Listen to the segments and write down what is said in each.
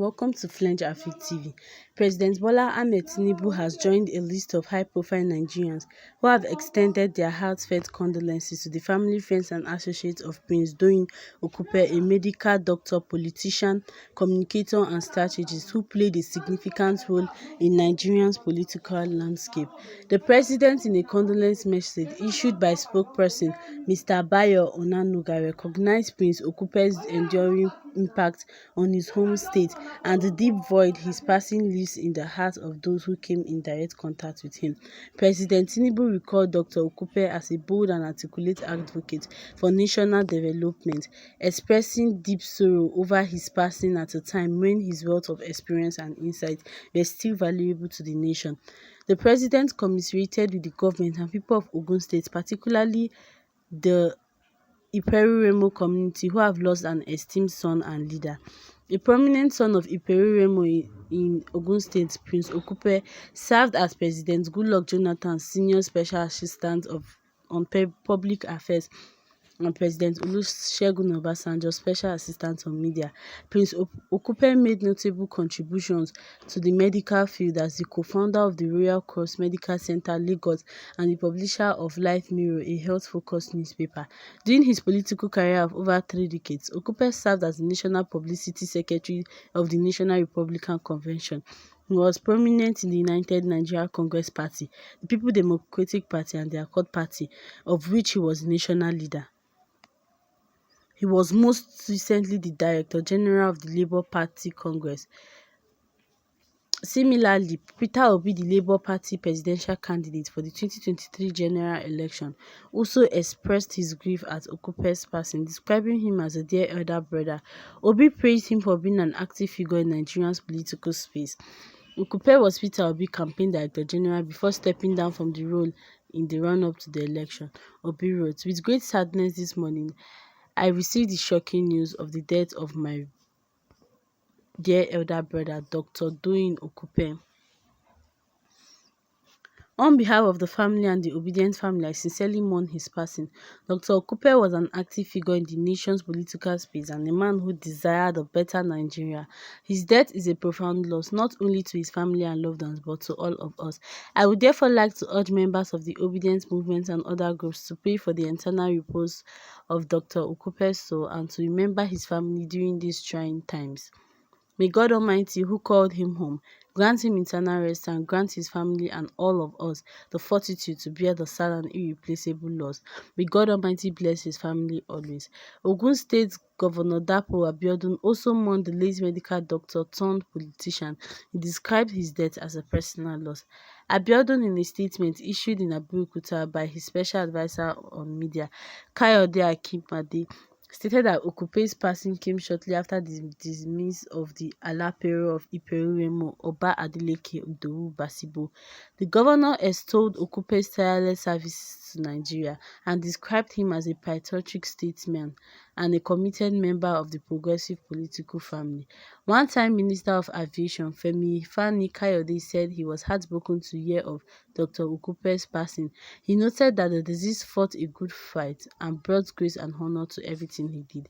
welcome to flange-afric TV. President Bola Ahmed Tinubu has joined a list of high-profile Nigerians who have extended their heartfelt condolences to the family, friends and associates of Prince Doyin Okupe, a medical doctor, politician, communicator and strategist who played a significant role in Nigeria's political landscape. The president, in a condolence message issued by spokesperson Mr. Bayo Onanuga, recognized Prince Okupe's enduring impact on his home state and the deep void his passing leaves in the hearts of those who came in direct contact with him. President Tinubu recalled Dr. Okupe as a bold and articulate advocate for national development, expressing deep sorrow over his passing at a time when his wealth of experience and insight were still valuable to the nation. The president commiserated with the government and people of Ogun State, particularly the Iperu community, who have lost an esteemed son and leader. A prominent son of Iperu in Ogun State, Prince Okupe, served as President Goodluck Jonathan's senior special assistant on public affairs and President Olusegun Obasanjo's special assistant on media. Prince Okupe made notable contributions to the medical field as the co-founder of the Royal Cross Medical Center, Lagos, and the publisher of Life Mirror, a health-focused newspaper. During his political career of over 3 decades, Okupe served as the National Publicity Secretary of the National Republican Convention. He was prominent in the United Nigeria Congress Party, the People Democratic Party, and the Accord Party, of which he was the national leader. He was most recently the Director General of the Labour Party Congress. Similarly, Peter Obi, the Labour Party presidential candidate for the 2023 general election, also expressed his grief at Okupe's passing, describing him as a dear elder brother. Obi praised him for being an active figure in Nigeria's political space. Okupe was Peter Obi's campaign Director General before stepping down from the role in the run-up to the election. Obi wrote, "With great sadness this morning, I received the shocking news of the death of my dear elder brother, Dr. Doyin Okupe. On behalf of the family and the obedient family, I sincerely mourn his passing. Dr. Okupe was an active figure in the nation's political space and a man who desired a better Nigeria. His death is a profound loss, not only to his family and loved ones, but to all of us. I would therefore like to urge members of the obedient movement and other groups to pray for the eternal repose of Dr. Okupe's soul and to remember his family during these trying times. May God Almighty, who called him home, grant him eternal rest and grant his family and all of us the fortitude to bear the sad and irreplaceable loss. May God Almighty bless his family always." Ogun State Governor Dapo Abiodun also mourned the late medical doctor turned politician. He described his death as a personal loss. Abiodun, in a statement issued in Abeokuta by his special advisor on media, Kayode Akinpade, stated that Okupe's passing came shortly after the dismiss of the Alapero of Iperu Oba Adeleke Idowu Basibo. The governor extolled Okupe's tireless services to Nigeria and described him as a patriotic statesman and a committed member of the progressive political family. One-time Minister of Aviation Femi Fani-Kayode said he was heartbroken to hear of Dr. Okupe's passing. He noted that the deceased fought a good fight and brought grace and honor to everything he did.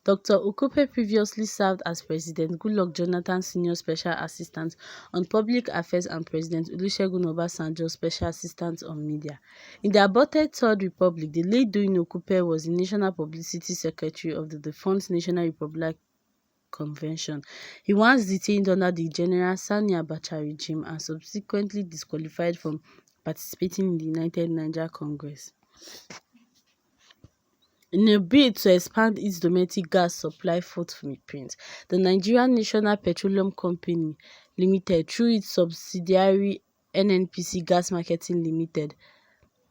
Dr. Okupe previously served as President Goodluck Jonathan's senior special assistant on public affairs and President Olusegun Obasanjo's special assistant on media. In the aborted Third Republic, the late Doyin Okupe was the National Publicity Secretary of the defunct National Republican Convention. He once detained under the General Sani Abacha regime and subsequently disqualified from participating in the United Nigeria Congress. In a bid to expand its domestic gas supply footprint, the Nigerian National Petroleum Company Limited, through its subsidiary NNPC Gas Marketing Limited,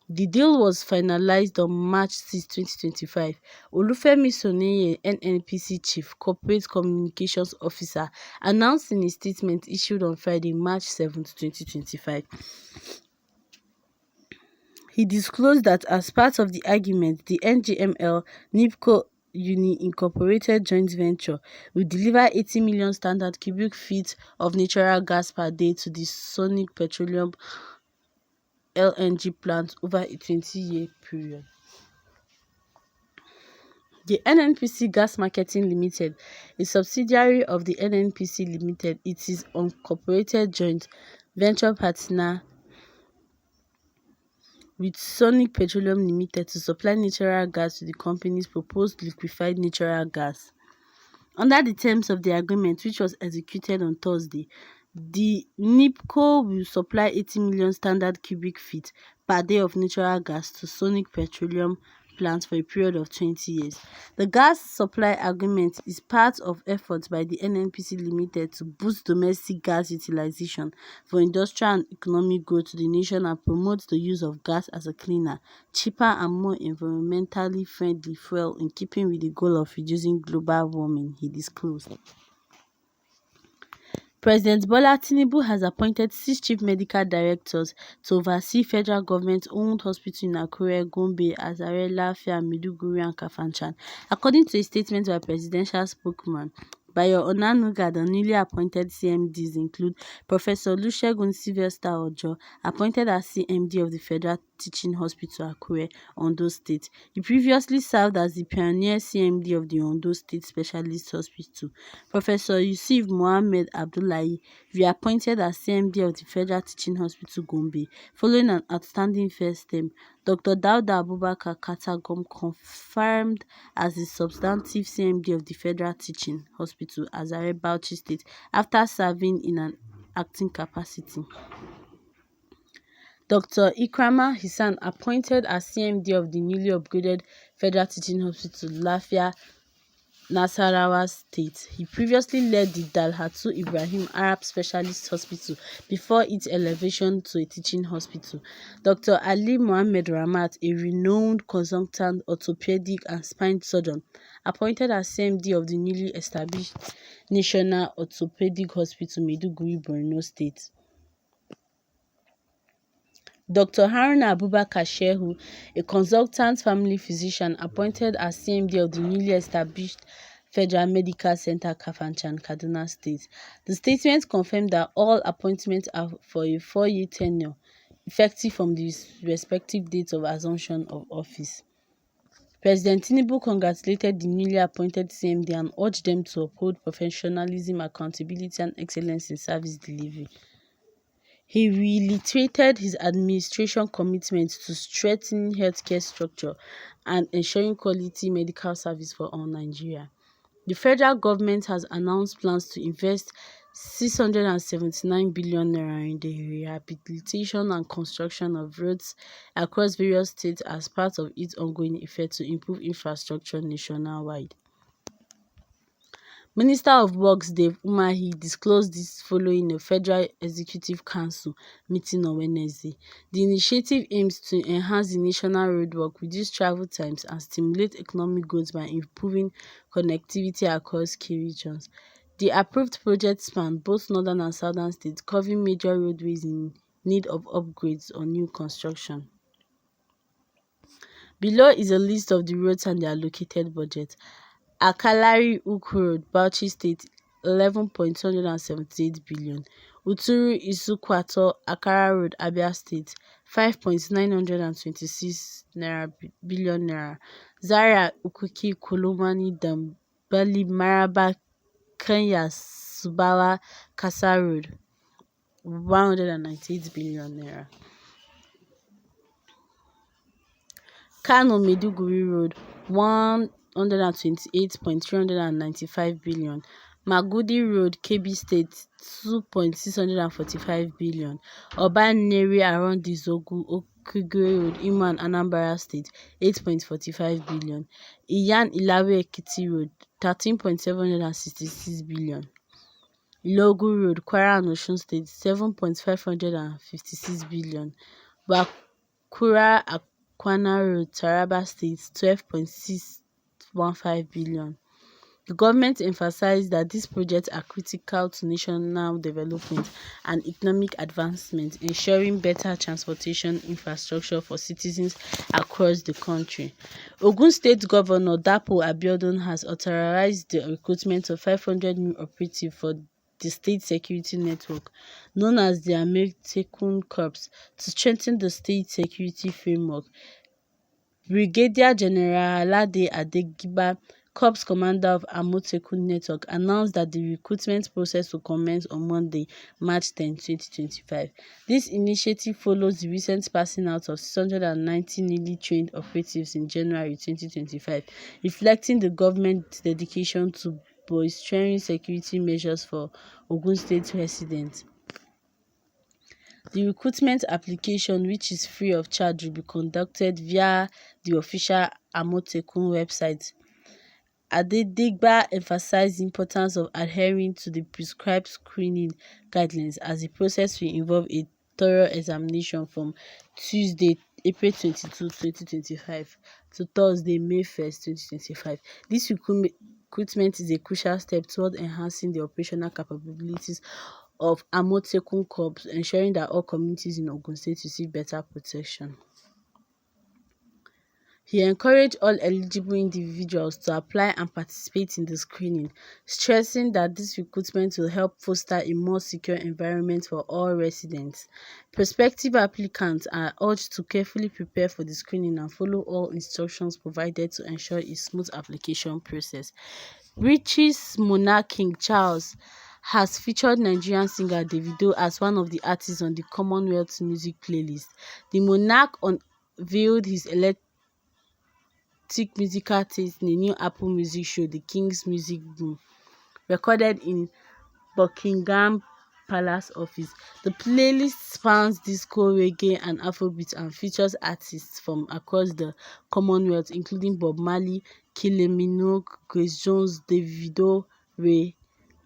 the deal was finalized on March 6, 2025. Olufemi Soneye, NNPC Chief Corporate Communications Officer, announced in a statement issued on Friday, March 7, 2025. He disclosed that as part of the agreement, the NGML NIPCO Uni Incorporated joint venture will deliver 80 million standard cubic feet of natural gas per day to the Sonic Petroleum LNG plant over a 20-year period. The NNPC Gas Marketing Limited, a subsidiary of the NNPC Limited, it is unincorporated joint venture partner with Sonic Petroleum Limited to supply natural gas to the company's proposed liquefied natural gas. Under the terms of the agreement, which was executed on Thursday, the NIPCO will supply 80 million standard cubic feet per day of natural gas to Sonic Petroleum plants for a period of 20 years. The gas supply agreement is part of efforts by the NNPC Limited to boost domestic gas utilization for industrial and economic growth to the nation and promote the use of gas as a cleaner, cheaper and more environmentally friendly fuel in keeping with the goal of reducing global warming, he disclosed. President Bola Tinubu has appointed 6 chief medical directors to oversee federal government-owned hospitals in Akure, Gombe, Azare, Lafia, Maiduguri and Kafanchan. According to a statement by presidential spokesman Bayo Onanuga, the newly appointed CMDs include Professor Olusegun Sylvester Ojo, appointed as CMD of the Federal Teaching Hospital Akure, Ondo State. He previously served as the pioneer CMD of the Ondo State Specialist Hospital. Professor Yusuf Mohammed Abdullahi, reappointed as CMD of the Federal Teaching Hospital Gombe, following an outstanding first term. Dr. Dauda Abubakar Katagum confirmed as the substantive CMD of the Federal Teaching Hospital Azare, Bauchi State, after serving in an acting capacity. Dr. Ikrama Hissan, appointed as CMD of the newly upgraded Federal Teaching Hospital Lafia, Nasarawa State. He previously led the Dalhatu Ibrahim Arab Specialist Hospital before its elevation to a teaching hospital. Dr. Ali Mohammed Ramat, a renowned consultant orthopedic and spine surgeon, appointed as CMD of the newly established National Orthopedic Hospital, Maiduguri, Borno State. Dr. Haruna Abubakar Shehu, a consultant family physician, appointed as CMD of the newly established Federal Medical Center, Kafanchan, Kaduna State. The statement confirmed that all appointments are for a 4-year tenure, effective from the respective dates of assumption of office. President Tinubu congratulated the newly appointed CMD and urged them to uphold professionalism, accountability, and excellence in service delivery. He reiterated his administration commitment to strengthening healthcare structure and ensuring quality medical service for all Nigeria. The federal government has announced plans to invest 679 billion naira in the rehabilitation and construction of roads across various states as part of its ongoing effort to improve infrastructure nationwide. Minister of Works Dave Umahi disclosed this following a Federal Executive Council meeting on Wednesday. The initiative aims to enhance the national roadwork, reduce travel times, and stimulate economic growth by improving connectivity across key regions. The approved projects span both northern and southern states, covering major roadways in need of upgrades or new construction. Below is a list of the roads and their allocated budget. Akalari Hook Road, Bauchi State, 11.278 billion. Uturu Isukwato Akara Road, Abia State, 5.926 billion naira. Zaria Ukuki Kolomani Dambali Maraba Kenya Subawa Kasa Road, 198 billion naira. Kano Maiduguri Road, 128.395 billion. Magudi Road, Kebbi State, 2.645 billion. Obaneri around the Zogu Okigwe Road, Imo and Anambra State, 8.45 billion. Iyan Ilawe Ekiti Road, 13.766 billion. Ilogu Road, Kwara and Osun State, 7.556 billion. Bakura Akwana Road, Taraba State, 12.615 billion. The government emphasized that these projects are critical to national development and economic advancement, ensuring better transportation infrastructure for citizens across the country. Ogun State Governor Dapo Abiodun has authorized the recruitment of 500 new operatives for the state security network, known as the Amotekun Corps, to strengthen the state security framework. Brigadier General Alade Adegbiba, Corps Commander of Amotekun Network, announced that the recruitment process will commence on Monday, March 10, 2025. This initiative follows the recent passing out of 690 newly trained operatives in January 2025, reflecting the government's dedication to bolstering security measures for Ogun State residents. The recruitment application, which is free of charge, will be conducted via the official Amotekun website. Adedegba emphasized the importance of adhering to the prescribed screening guidelines, as the process will involve a thorough examination from Tuesday, April 22, 2025 to Thursday, May 1st, 2025. This recruitment is a crucial step toward enhancing the operational capabilities of Amotekun Corps, ensuring that all communities in Ogun State receive better protection. He encouraged all eligible individuals to apply and participate in the screening, stressing that this recruitment will help foster a more secure environment for all residents. Prospective applicants are urged to carefully prepare for the screening and follow all instructions provided to ensure a smooth application process. British monarch King Charles has featured Nigerian singer Davido as one of the artists on the Commonwealth music playlist. The monarch unveiled his musical taste in a new Apple Music show, The King's Music Boom, recorded in Buckingham Palace office. The playlist spans disco, reggae, and Afrobeat and features artists from across the Commonwealth, including Bob Marley, Kylie Minogue, Grace Jones, Davido, Ray.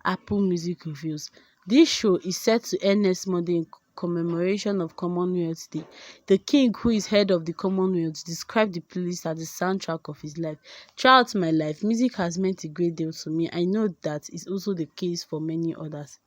Apple Music reviews. This show is set to air next Monday in commemoration of Commonwealth Day. The king, who is head of the Commonwealth, described the playlist as the soundtrack of his life. Throughout my life, music has meant a great deal to me. I know that is also the case for many others.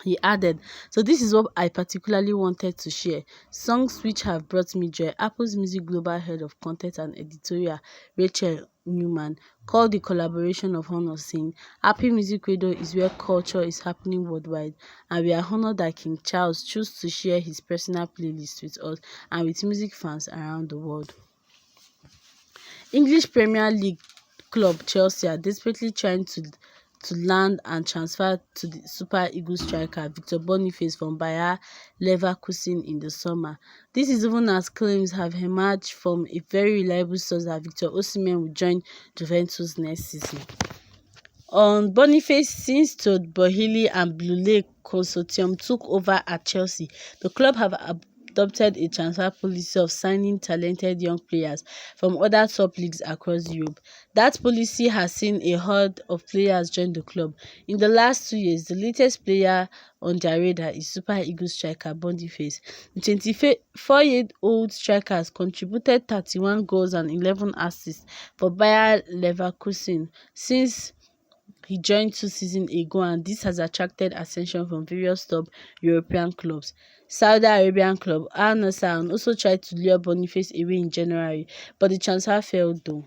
He added, "So this is what I particularly wanted to share. Songs which have brought me joy." Apple's Music Global Head of Content and Editorial, Rachel Newman, called the collaboration of honor, saying, "Happy Music Radio is where culture is happening worldwide, and we are honored that King Charles chose to share his personal playlist with us and with music fans around the world." English Premier League club Chelsea are desperately trying to land and transfer to the Super Eagles striker Victor Boniface from Bayer Leverkusen in the summer. This is even as claims have emerged from a very reliable source that Victor Osimhen will join Juventus next season. On Boniface, since Todd Boehly and Blue Lake Consortium took over at Chelsea, the club have adopted a transfer policy of signing talented young players from other top leagues across Europe. That policy has seen a horde of players join the club. In the last 2 years, the latest player on their radar is Super Eagles striker Boniface. The 24-year-old striker has contributed 31 goals and 11 assists for Bayer Leverkusen since he joined 2 seasons ago, and this has attracted attention from various top European clubs. Saudi Arabian club Al Nassr also tried to lure Boniface away in January, but the transfer failed though.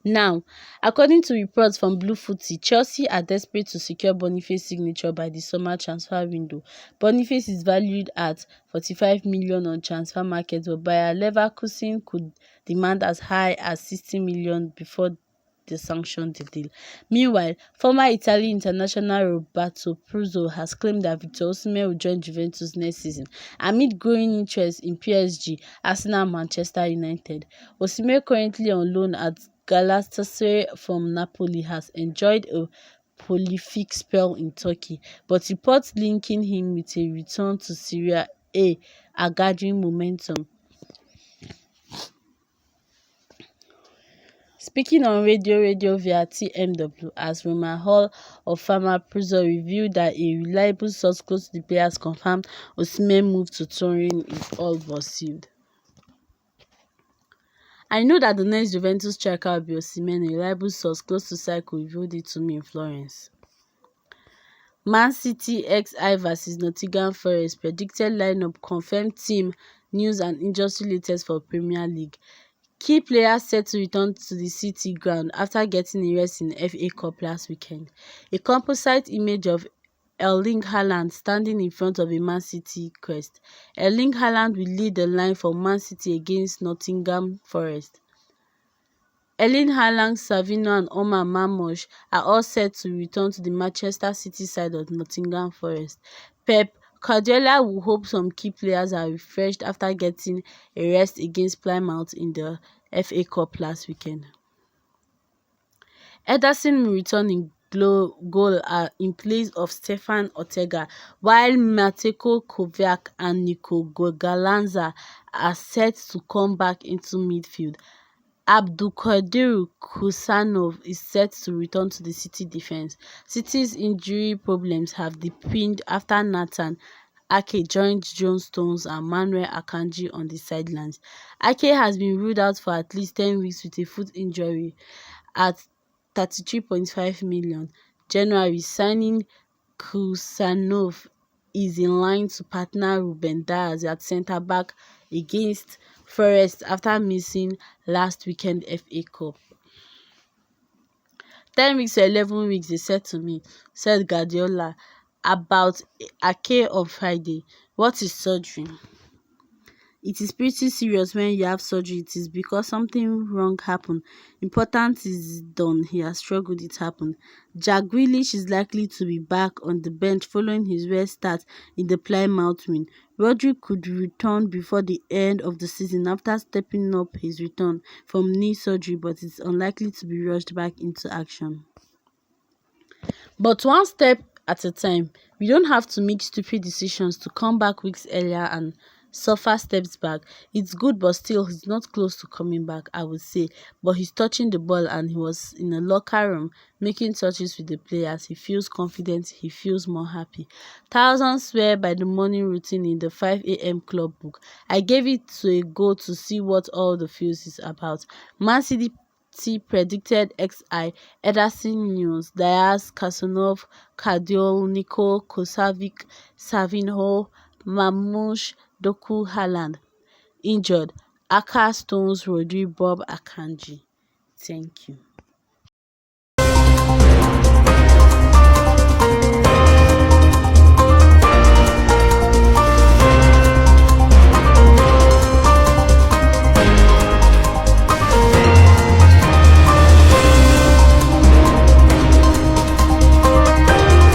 Now, according to reports from Blue Footy, Chelsea are desperate to secure Boniface's signature by the summer transfer window. Boniface is valued at 45 million on transfer market, but Bayer Leverkusen could demand as high as 60 million before they sanctioned the deal. Meanwhile, former Italian international Roberto Pruzzo has claimed that Victor Osimhen will join Juventus next season amid growing interest in PSG, Arsenal and Manchester United. Osimhen, currently on loan at Galatasaray from Napoli, has enjoyed a prolific spell in Turkey, but reports linking him with a return to Serie A are gathering momentum. Speaking on radio via TMW, as Roman Hall of Famer Pruzzo revealed that a reliable source close to the players confirmed Osimhen's move to Turin is all but sealed. "I know that the next Juventus striker will be Osimhen," a reliable source close to Cycle revealed it to me in Florence. Man City XI vs Nottingham Forest predicted lineup confirmed team news and injury latest for Premier League. Key players set to return to the City ground after getting a rest in the FA Cup last weekend. A composite image of Erling Haaland standing in front of a Man City crest. Erling Haaland will lead the line for Man City against Nottingham Forest. Erling Haaland, Savino and Omar Marmoush are all set to return to the Manchester City side of Nottingham Forest. Pep Guardiola will hope some key players are refreshed after getting a rest against Plymouth in the FA Cup last weekend. Ederson will return in goal in place of Stefan Ortega, while Mateko Kovac and Nico Gogalanza are set to come back into midfield. Abdulkadir Kusanov is set to return to the City defence. City's injury problems have deepened after Nathan Ake joined John Stones and Manuel Akanji on the sidelines. Ake has been ruled out for at least 10 weeks with a foot injury at 33.5 million. January signing Kusanov is in line to partner Ruben Dias at centre-back against Forest after missing last weekend FA Cup. 10 weeks or 11 weeks they said to me, said Guardiola about Ake on Friday. What is surgery? It is pretty serious when you have surgery. It is because something wrong happened. Important is done. He has struggled. It happened. Jack Grealish is likely to be back on the bench following his rest start in the Plymouth win. Rodri could return before the end of the season after stepping up his return from knee surgery, but is unlikely to be rushed back into action. But one step at a time. We don't have to make stupid decisions to come back weeks earlier and suffer steps back. It's good, but still he's not close to coming back, I would say. But he's touching the ball and he was in a locker room making touches with the players. He feels confident, he feels more happy. Thousands swear by the morning routine in the 5 a.m. club book. I gave it to a go to see what all the fuss is about. Man City predicted XI, Ederson News, Diaz, Kasanov, Cardiol, Nico, Kosavic, Savinho, Mamouche, Doku, Haaland. Injured, Aka, Stones, Rodri, Bob, Akanji. Thank you.